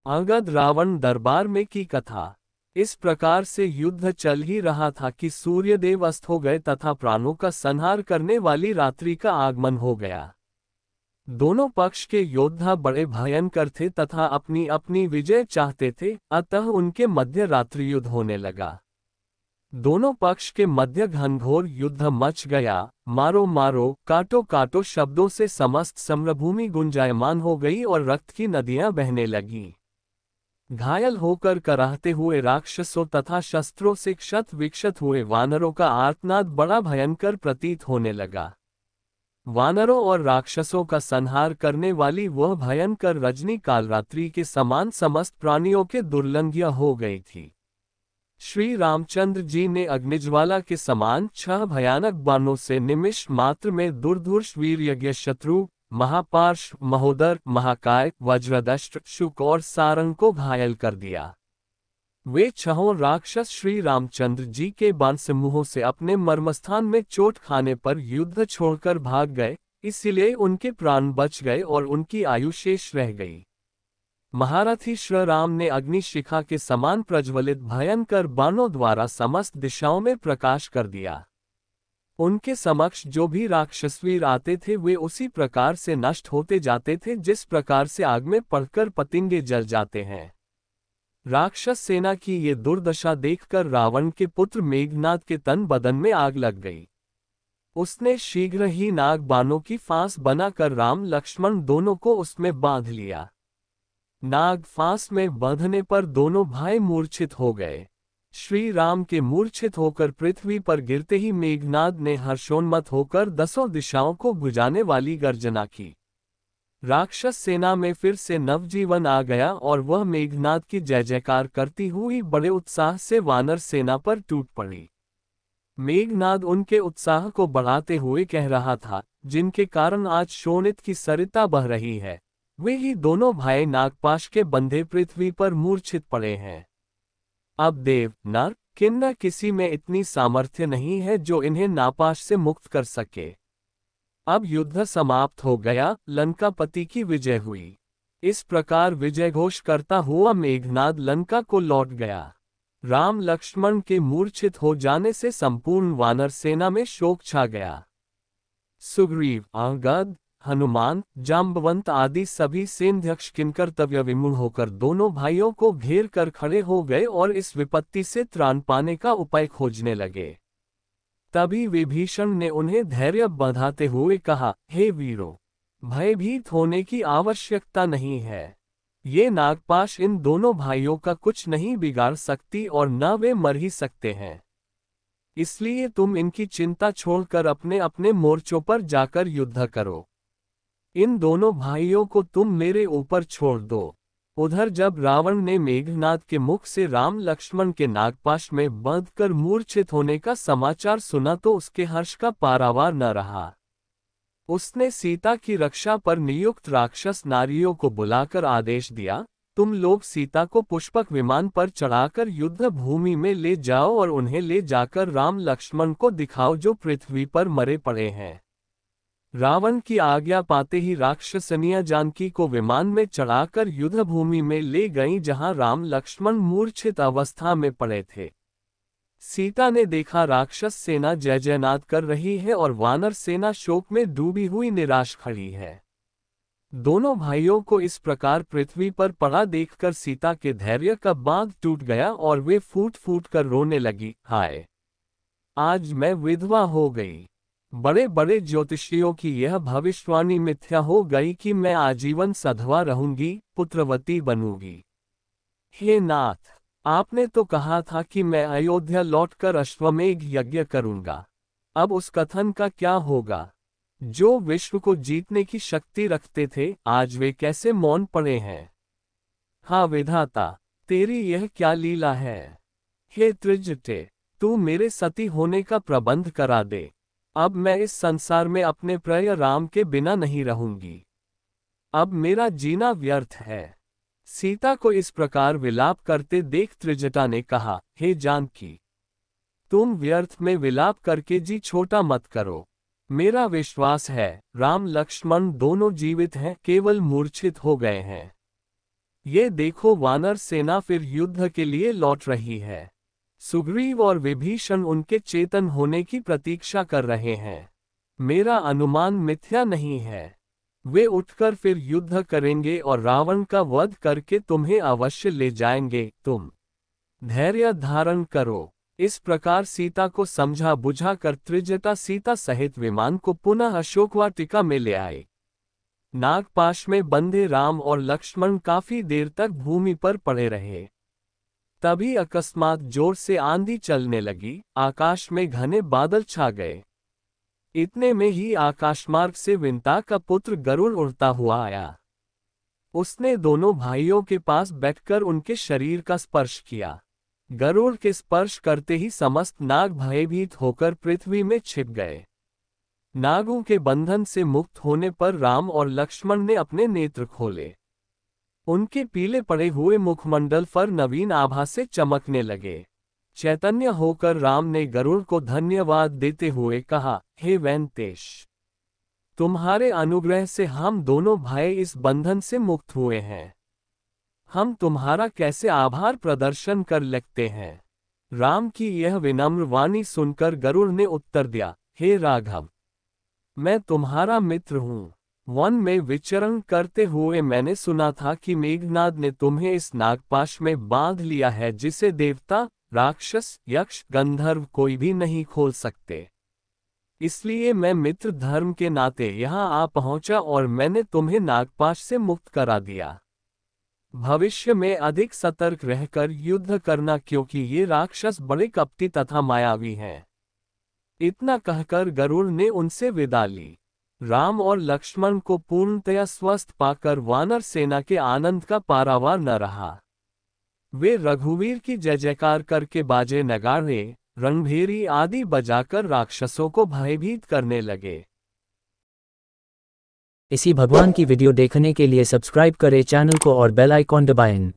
अंगद रावण दरबार में की कथा। इस प्रकार से युद्ध चल ही रहा था कि सूर्यदेव अस्त हो गए तथा प्राणों का संहार करने वाली रात्रि का आगमन हो गया। दोनों पक्ष के योद्धा बड़े भयंकर थे तथा अपनी अपनी विजय चाहते थे, अतः उनके मध्य रात्रि युद्ध होने लगा। दोनों पक्ष के मध्य घनघोर युद्ध मच गया। मारो मारो, काटो काटो शब्दों से समस्त समरभूमि गुंजायमान हो गई और रक्त की नदियां बहने लगीं। घायल होकर कराहते हुए राक्षसों तथा शस्त्रों से क्षत विक्षत हुए वानरों का आर्तनाद बड़ा भयंकर प्रतीत होने लगा। वानरों और राक्षसों का संहार करने वाली वह भयंकर रजनी कालरात्रि के समान समस्त प्राणियों के दुर्लंघ्य हो गई थी। श्री रामचंद्र जी ने अग्निज्वाला के समान 6 भयानक बाणों से निमिष मात्र में दुर्धुष वीर्यज्ञ शत्रु, महापार्श, महोदर, महाकाय, वज्रदष्ट, शुक और सारंग को घायल कर दिया। वे 6 राक्षस श्री रामचंद्र जी के बाण समूहों से अपने मर्मस्थान में चोट खाने पर युद्ध छोड़कर भाग गए, इसलिए उनके प्राण बच गए और उनकी आयु शेष रह गई। महारथी श्री राम ने अग्निशिखा के समान प्रज्वलित भयंकर बाणों द्वारा समस्त दिशाओं में प्रकाश कर दिया। उनके समक्ष जो भी राक्षसवीर आते थे वे उसी प्रकार से नष्ट होते जाते थे जिस प्रकार से आग में पड़कर पतंगे जल जाते हैं। राक्षस सेना की ये दुर्दशा देखकर रावण के पुत्र मेघनाद के तन बदन में आग लग गई। उसने शीघ्र ही नाग बाणों की फांस बनाकर राम लक्ष्मण दोनों को उसमें बांध लिया। नाग फांस में बंधने पर दोनों भाई मूर्छित हो गए। श्री राम के मूर्छित होकर पृथ्वी पर गिरते ही मेघनाद ने हर्षोन्मत्त होकर 10 दिशाओं को बुझाने वाली गर्जना की। राक्षस सेना में फिर से नवजीवन आ गया और वह मेघनाद की जय जयकार करती हुई बड़े उत्साह से वानर सेना पर टूट पड़ी। मेघनाद उनके उत्साह को बढ़ाते हुए कह रहा था, जिनके कारण आज शोणित की सरिता बह रही है, वे ही दोनों भाई नागपाश के बंधे पृथ्वी पर मूर्छित पड़े हैं। अब देव, नर, किन्नर किसी में इतनी सामर्थ्य नहीं है जो इन्हें नापाश से मुक्त कर सके। अब युद्ध समाप्त हो गया, लंकापति की विजय हुई। इस प्रकार विजय घोष करता हुआ मेघनाद लंका को लौट गया। राम लक्ष्मण के मूर्छित हो जाने से संपूर्ण वानर सेना में शोक छा गया। सुग्रीव, अंगद, हनुमान, जाम्बवंत आदि सभी सेनाध्यक्ष किंकर्तव्य विमूढ़ होकर दोनों भाइयों को घेर कर खड़े हो गए और इस विपत्ति से त्राण पाने का उपाय खोजने लगे। तभी विभीषण ने उन्हें धैर्य बंधाते हुए कहा, हे वीरों, भयभीत होने की आवश्यकता नहीं है। ये नागपाश इन दोनों भाइयों का कुछ नहीं बिगाड़ सकती और न वे मर ही सकते हैं। इसलिए तुम इनकी चिंता छोड़कर अपने अपने मोर्चों पर जाकर युद्ध करो। इन दोनों भाइयों को तुम मेरे ऊपर छोड़ दो। उधर जब रावण ने मेघनाद के मुख से राम लक्ष्मण के नागपाश में बंधकर मूर्छित होने का समाचार सुना तो उसके हर्ष का पारावार न रहा। उसने सीता की रक्षा पर नियुक्त राक्षस नारियों को बुलाकर आदेश दिया, तुम लोग सीता को पुष्पक विमान पर चढ़ाकर युद्ध भूमि में ले जाओ और उन्हें ले जाकर राम लक्ष्मण को दिखाओ जो पृथ्वी पर मरे पड़े हैं। रावण की आज्ञा पाते ही राक्षसनियां जानकी को विमान में चढ़ाकर युद्ध भूमि में ले गईं जहां राम लक्ष्मण मूर्छित अवस्था में पड़े थे। सीता ने देखा राक्षस सेना जय जयनाद कर रही है और वानर सेना शोक में डूबी हुई निराश खड़ी है। दोनों भाइयों को इस प्रकार पृथ्वी पर पड़ा देखकर सीता के धैर्य का बांध टूट गया और वे फूट फूट कर रोने लगी, हाय, आज मैं विधवा हो गई। बड़े बड़े ज्योतिषियों की यह भविष्यवाणी मिथ्या हो गई कि मैं आजीवन सधवा रहूंगी, पुत्रवती बनूंगी। हे नाथ, आपने तो कहा था कि मैं अयोध्या लौटकर अश्वमेघ यज्ञ करूंगा। अब उस कथन का क्या होगा? जो विश्व को जीतने की शक्ति रखते थे, आज वे कैसे मौन पड़े हैं? हाँ विधाता, तेरी यह क्या लीला है? हे त्रिजटे, तू मेरे सती होने का प्रबंध करा दे। अब मैं इस संसार में अपने प्रिय राम के बिना नहीं रहूंगी। अब मेरा जीना व्यर्थ है। सीता को इस प्रकार विलाप करते देख त्रिजटा ने कहा, हे जानकी, तुम व्यर्थ में विलाप करके जी छोटा मत करो। मेरा विश्वास है राम लक्ष्मण दोनों जीवित हैं, केवल मूर्छित हो गए हैं। ये देखो, वानर सेना फिर युद्ध के लिए लौट रही है। सुग्रीव और विभीषण उनके चेतन होने की प्रतीक्षा कर रहे हैं। मेरा अनुमान मिथ्या नहीं है। वे उठकर फिर युद्ध करेंगे और रावण का वध करके तुम्हें अवश्य ले जाएंगे। तुम धैर्य धारण करो। इस प्रकार सीता को समझा बुझा कर त्रिजटा सीता सहित विमान को पुनः अशोकवाटिका में ले आए। नागपाश में बंधे राम और लक्ष्मण काफी देर तक भूमि पर पड़े रहे। तभी अकस्मात जोर से आंधी चलने लगी, आकाश में घने बादल छा गए। इतने में ही आकाशमार्ग से विंता का पुत्र गरुड़ उड़ता हुआ आया। उसने दोनों भाइयों के पास बैठकर उनके शरीर का स्पर्श किया। गरुड़ के स्पर्श करते ही समस्त नाग भयभीत होकर पृथ्वी में छिप गए। नागों के बंधन से मुक्त होने पर राम और लक्ष्मण ने अपने नेत्र खोले। उनके पीले पड़े हुए मुखमंडल पर नवीन आभा से चमकने लगे। चैतन्य होकर राम ने गरुड़ को धन्यवाद देते हुए कहा, हे वेंकटेश, तुम्हारे अनुग्रह से हम दोनों भाई इस बंधन से मुक्त हुए हैं। हम तुम्हारा कैसे आभार प्रदर्शन कर लगते हैं। राम की यह विनम्र वाणी सुनकर गरुड़ ने उत्तर दिया, हे राघव, मैं तुम्हारा मित्र हूँ। वन में विचरण करते हुए मैंने सुना था कि मेघनाद ने तुम्हें इस नागपाश में बांध लिया है, जिसे देवता, राक्षस, यक्ष, गंधर्व कोई भी नहीं खोल सकते। इसलिए मैं मित्र धर्म के नाते यहाँ आ पहुँचा और मैंने तुम्हें नागपाश से मुक्त करा दिया। भविष्य में अधिक सतर्क रहकर युद्ध करना, क्योंकि ये राक्षस बड़े कपटी तथा मायावी हैं। इतना कहकर गरुड़ ने उनसे विदा ली। राम और लक्ष्मण को पूर्णतया स्वस्थ पाकर वानर सेना के आनंद का पारावार न रहा। वे रघुवीर की जय जयकार करके बाजे नगाड़े, रणभेरी आदि बजाकर राक्षसों को भयभीत करने लगे। इसी भगवान की वीडियो देखने के लिए सब्सक्राइब करें चैनल को और बेल आइकॉन दबाएं।